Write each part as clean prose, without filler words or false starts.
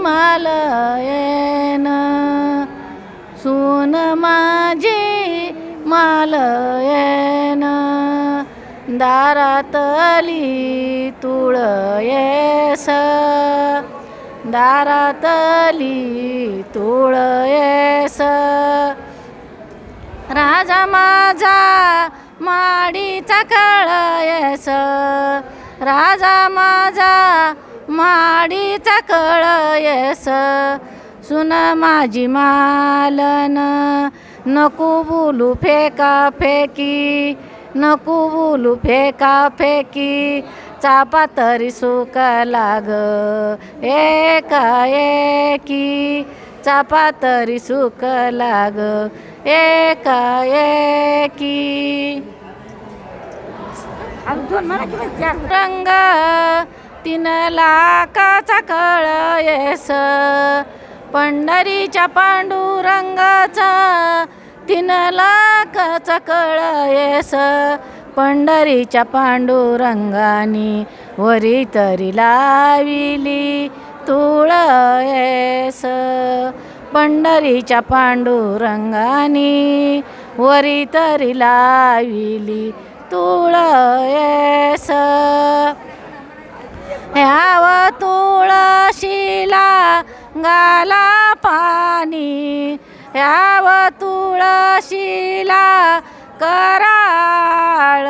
मालयेन सून माझी मालयेन दारातली तुळयेस दारातली तुळयेस राजा माझा माडीचा कळयेस राजा माझा माडीचा कळयेस सुन माझी मालन नको बोलू फेका फेकी नको बोलू फेका फेकी चापा तरी सुक लाग एका एकी चापा तरी सुक लाग एका एकी रंग 3 लाखाचा कळयेस पंढरीच्या पांडुरंगाचा 3 लाखाचा कळयेस पंढरीच्या पांडुरंगानी वरी तरी लाविली तुळयेस पंढरीच्या पांडुरंगानी वरी तरी लाविली तुळयेस ह्याव तुळशीला गाला पाणी ह्याव तुळशीला कराळ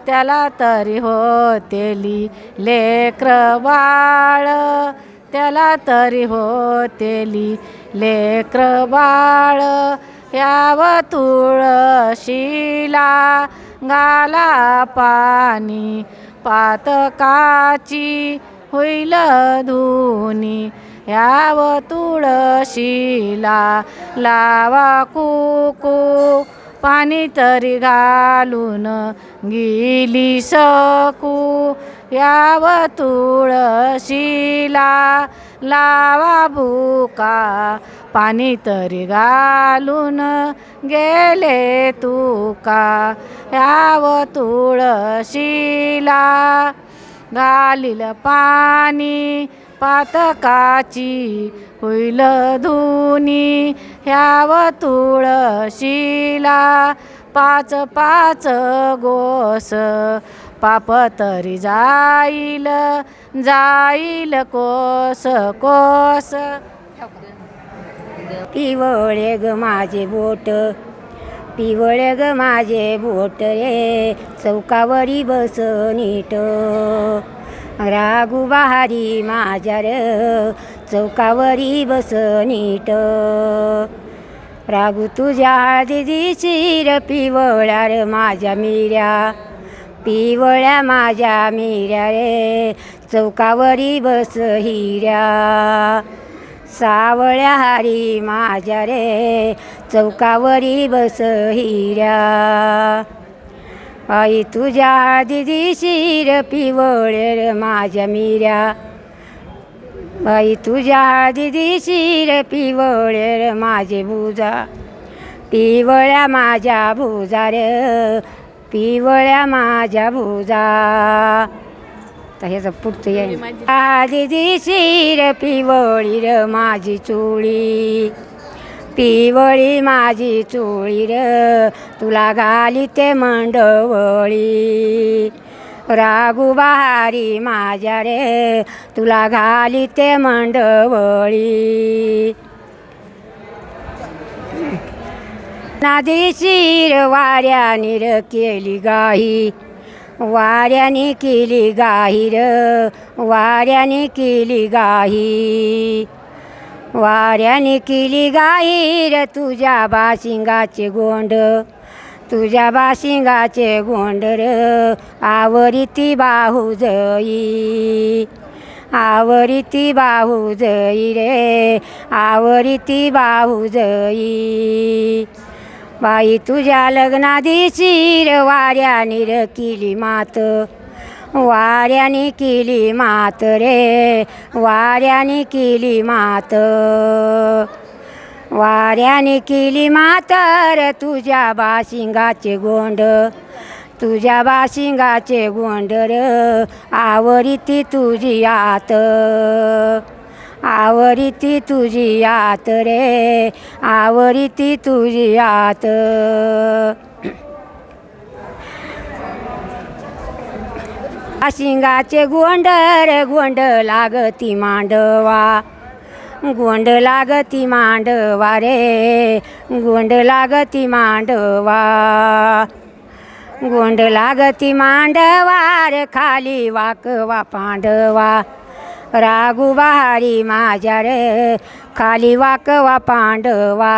त्याला तरी होतेली लेकरं बाळ त्याला तरी होतेली लेकरं बाळ ह्याव तुळशीला गाला पाणी पातकाची होईल धुनी ह्याव तुळशीला लावा कुकू पाणी तरी घालून गेली सकू याव तुळशीला लावा बुका पाणी तरी घालून गेले तुका याव तुळशीला घालील पाणी पातकाची होईल धुनी ह्याव तुळशीला 5 5 गोस पाप तरी जाईल जाईल कोस कोस पिवळे ग माझे बोट पिवळे ग माझे बोट रे चौकावरी बस नीट रागू बहारी माझ्या र चौकावरी बस नीट रागू तुझ्या हळदीची र पिवळ्या र माझ्या मिऱ्या पिवळ्या माझ्या मिऱ्या रे चौकावरी बस हिऱ्या सावळ्या हारी माझ्या रे चौकावरी बस हिऱ्या आई तुझ्या दिदीशी र पिवळे र माझ्या मिऱ्या आई तुझ्या दिदीशी र पिवळे र माझे भुजा पिवळ्या माझ्या भुजा र पिवळ्या माझ्या भुजा तर ह्याचं पुढचं येईल दिदीशी र पिवळी र माझी चोळी पिवळी माझी चोळी र तुला घाली ते मंडवळी रागू बहारी माझ्या रे तुला घाली ते मंडवळी नादीची र वाऱ्याने र केली गाही वाऱ्याने केली गाही र वाऱ्याने केली गाही वाऱ्याने केली गाई र तुझ्या बाशिंगाचे गोंड तुझ्या बाशिंगाचे गोंड र आवरीती बाहुजई आवरीती बाहुजई रे आवरीती बाहुजई बाई तुझ्या लग्नादीची र वाऱ्याने र केली मात वाऱ्याने केली मात रे वाऱ्याने केली मात वाऱ्याने केली मात र तुझ्या बाशिंगाचे गोंड तुझ्या बाशिंगाचे गोंड र आवरीती तुझी आत आवरीती तुझी आत रे आवरीती तुझी आत शिंगाचे गोंड लागती मांडवा गोंड लागती मांडवा रे गोंड लागती मांडवा गोंड लागती मांडवा रे खाली वाकवा पांडवा रागू बहारी माझ्या रे खाली वाकवा पांडवा